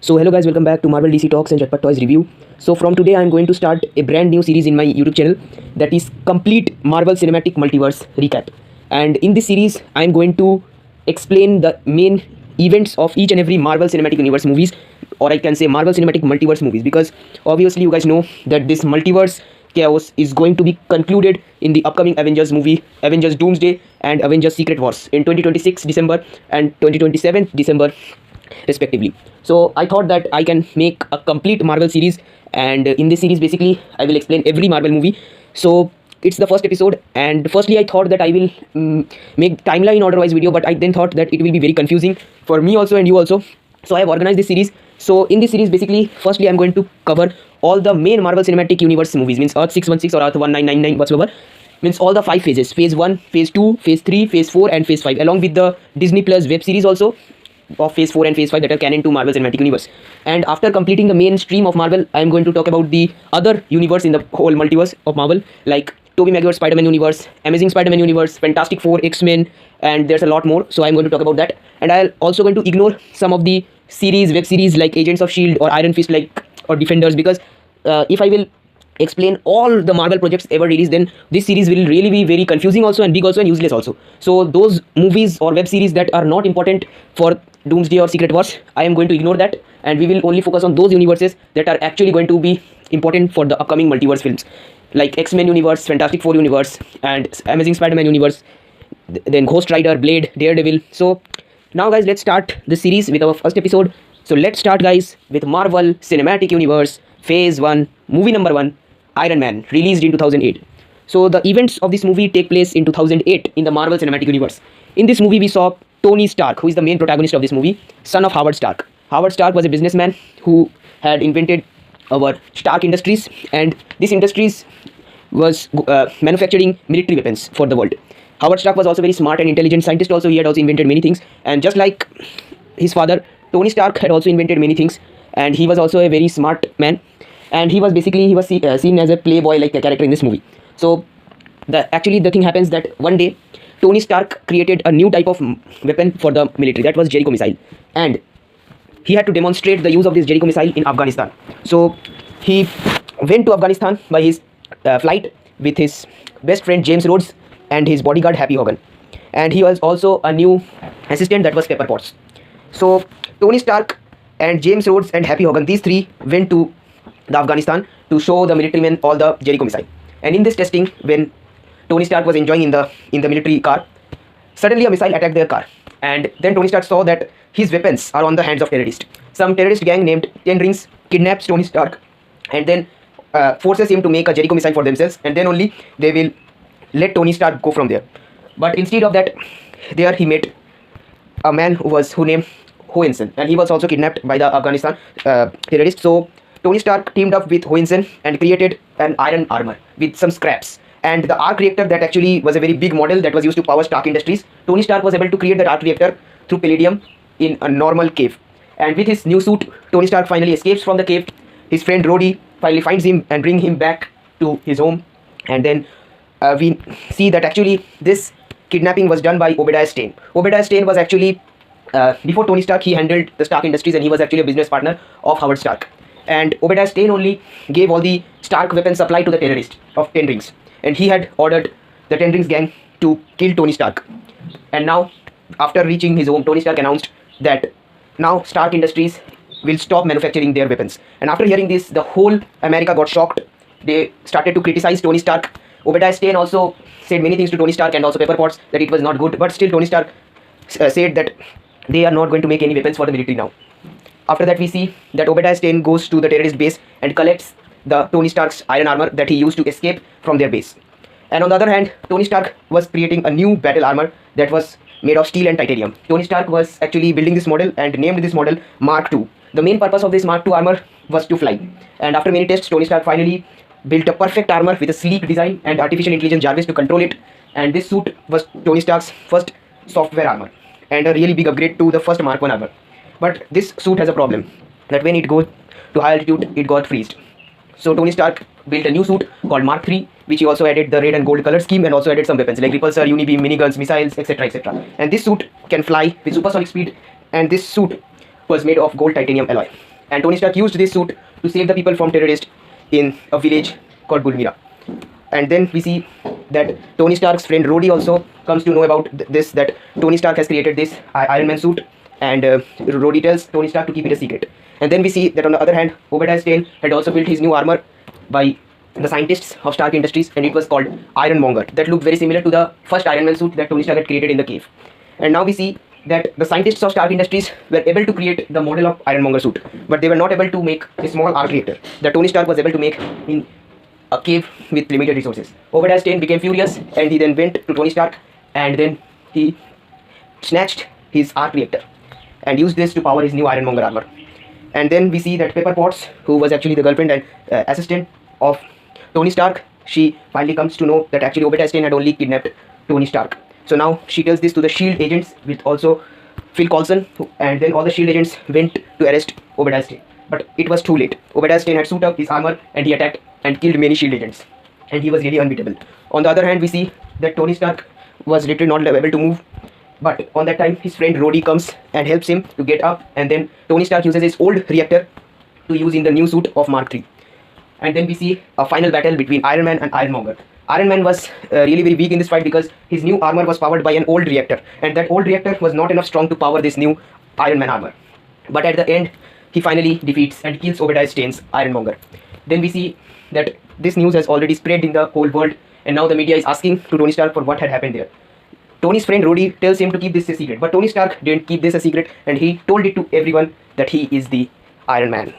So hello guys, welcome back to Marvel DC Talks and Chatpat Toys review. So from today I'm going to start a brand new series in my YouTube channel that is complete Marvel Cinematic Multiverse recap. And in this series I'm going to explain the main events of each and every Marvel Cinematic Universe movies, or I can say Marvel Cinematic Multiverse movies, because obviously you guys know that this multiverse chaos is going to be concluded in the upcoming Avengers movie, Avengers Doomsday and Avengers Secret Wars in 2026 December and 2027 December respectively. So I thought that I can make a complete Marvel series, and in this series basically I will explain every Marvel movie. So it's the first episode, and firstly I thought that I will make timeline order wise video, but I then thought that it will be very confusing for me also and you also. So I have organized this series. So in this series basically firstly I'm going to cover all the main Marvel Cinematic Universe movies, means Earth 616 or Earth 1999 whatsoever, means all the 5 phases: phase 1, phase 2, phase 3, phase 4 and phase 5, along with the Disney Plus web series also of phase 4 and phase 5 that are canon to Marvel Cinematic Universe. And after completing the mainstream of Marvel, I am going to talk about the other universe in the whole multiverse of Marvel, like Tobey Maguire's Spider-Man universe, Amazing Spider-Man universe, Fantastic Four, X-Men, and there's a lot more. So I'm going to talk about that. And I'll also going to ignore some of the series, web series like Agents of S.H.I.E.L.D. or Iron Fist, like, or Defenders, because if I will explain all the Marvel projects ever released, then this series will really be very confusing also and big also and useless also. So those movies or web series that are not important for Doomsday or Secret Wars, I am going to ignore that, and we will only focus on those universes that are actually going to be important for the upcoming multiverse films, like X-Men universe, Fantastic Four universe, and Amazing Spider-Man universe, then Ghost Rider, Blade, Daredevil. So now guys, let's start the series with our first episode. So let's start guys with Marvel Cinematic Universe Phase 1, movie number 1, Iron Man, released in 2008. So the events of this movie take place in 2008 in the Marvel Cinematic Universe. In this movie we saw Tony Stark, who is the main protagonist of this movie, son of Howard Stark. Howard Stark was a businessman who had invented our Stark Industries, and this industries was manufacturing military weapons for the world. Howard Stark was also very smart and intelligent scientist also. He had also invented many things, and just like his father, Tony Stark had also invented many things, and he was also a very smart man, and he was seen as a playboy like a character in this movie. So the thing happens that one day Tony Stark created a new type of weapon for the military, that was Jericho missile, and he had to demonstrate the use of this Jericho missile in Afghanistan. So he went to Afghanistan by his flight with his best friend James Rhodes and his bodyguard Happy Hogan, and he was also a new assistant, that was Pepper Potts. So Tony Stark and James Rhodes and Happy Hogan, these three went to the Afghanistan to show the military men all the Jericho missile. And in this testing, when Tony Stark was enjoying in the military car, suddenly a missile attacked their car, and then Tony Stark saw that his weapons are on the hands of terrorists. Some terrorist gang named Ten Rings kidnaps Tony Stark and then forces him to make a Jericho missile for themselves, and then only they will let Tony Stark go from there. But instead of that, there he met a man who named Hohenson, and he was also kidnapped by the Afghanistan terrorists. So Tony Stark teamed up with Hohenson and created an iron armor with some scraps. And the arc reactor that actually was a very big model that was used to power Stark Industries, Tony Stark was able to create that arc reactor through palladium in a normal cave. And with his new suit, Tony Stark finally escapes from the cave. His friend Rhodey finally finds him and brings him back to his home. And then we see that actually this kidnapping was done by Obadiah Stane. Obadiah Stane was actually, before Tony Stark, he handled the Stark Industries, and he was actually a business partner of Howard Stark. And Obadiah Stane only gave all the Stark weapon supply to the terrorist of Ten Rings, and he had ordered the Ten Rings gang to kill Tony Stark. And now, after reaching his home, Tony Stark announced that now Stark Industries will stop manufacturing their weapons. And after hearing this, the whole America got shocked. They started to criticize Tony Stark. Obadiah Stane also said many things to Tony Stark and also Pepper Potts that it was not good, but still Tony Stark said that they are not going to make any weapons for the military now. After that, we see that Obadiah Stane goes to the terrorist base and collects the Tony Stark's iron armor that he used to escape from their base. And on the other hand, Tony Stark was creating a new battle armor that was made of steel and titanium. Tony Stark was actually building this model and named this model Mark II. The main purpose of this Mark II armor was to fly. And after many tests, Tony Stark finally built a perfect armor with a sleek design and artificial intelligence Jarvis to control it. And this suit was Tony Stark's first software armor and a really big upgrade to the first Mark I armor. But this suit has a problem, that when it goes to high altitude, it got freezed. So Tony Stark built a new suit called Mark III, which he also added the red and gold color scheme and also added some weapons like repulsor, unibeam, miniguns, missiles, etc, etc. And this suit can fly with supersonic speed, and this suit was made of gold titanium alloy. and Tony Stark used this suit to save the people from terrorists in a village called Gulmira. And then we see that Tony Stark's friend Rhodey also comes to know about this, that Tony Stark has created this Iron Man suit, and Rhodey tells Tony Stark to keep it a secret. And then we see that on the other hand, Obadiah Stane had also built his new armor by the scientists of Stark Industries, and it was called Ironmonger. That looked very similar to the first Iron Man suit that Tony Stark had created in the cave. And now we see that the scientists of Stark Industries were able to create the model of Ironmonger suit, but they were not able to make a small arc reactor that Tony Stark was able to make in a cave with limited resources. Obadiah Stane became furious, and he then went to Tony Stark, and then he snatched his arc reactor and used this to power his new Ironmonger armor. And then we see that Pepper Potts, who was actually the girlfriend and assistant of Tony Stark, she finally comes to know that actually Obadiah Stane had only kidnapped Tony Stark. So now she tells this to the SHIELD agents with also Phil Coulson, and then all the SHIELD agents went to arrest Obadiah Stane. But it was too late. Obadiah Stane had suited up his armor, and he attacked and killed many SHIELD agents, and he was really unbeatable. On the other hand, we see that Tony Stark was literally not able to move, but on that time his friend Rhodey comes and helps him to get up, and then Tony Stark uses his old reactor to use in the new suit of Mark III. And then we see a final battle between Iron Man and Ironmonger. Iron Man was really very weak in this fight because his new armor was powered by an old reactor, and that old reactor was not enough strong to power this new Iron Man armor. But at the end, he finally defeats and kills Obadiah Stane's Ironmonger. Then we see that this news has already spread in the whole world, and now the media is asking to Tony Stark for what had happened there. Tony's friend Rhodey tells him to keep this a secret, but Tony Stark didn't keep this a secret, and he told it to everyone that he is the Iron Man.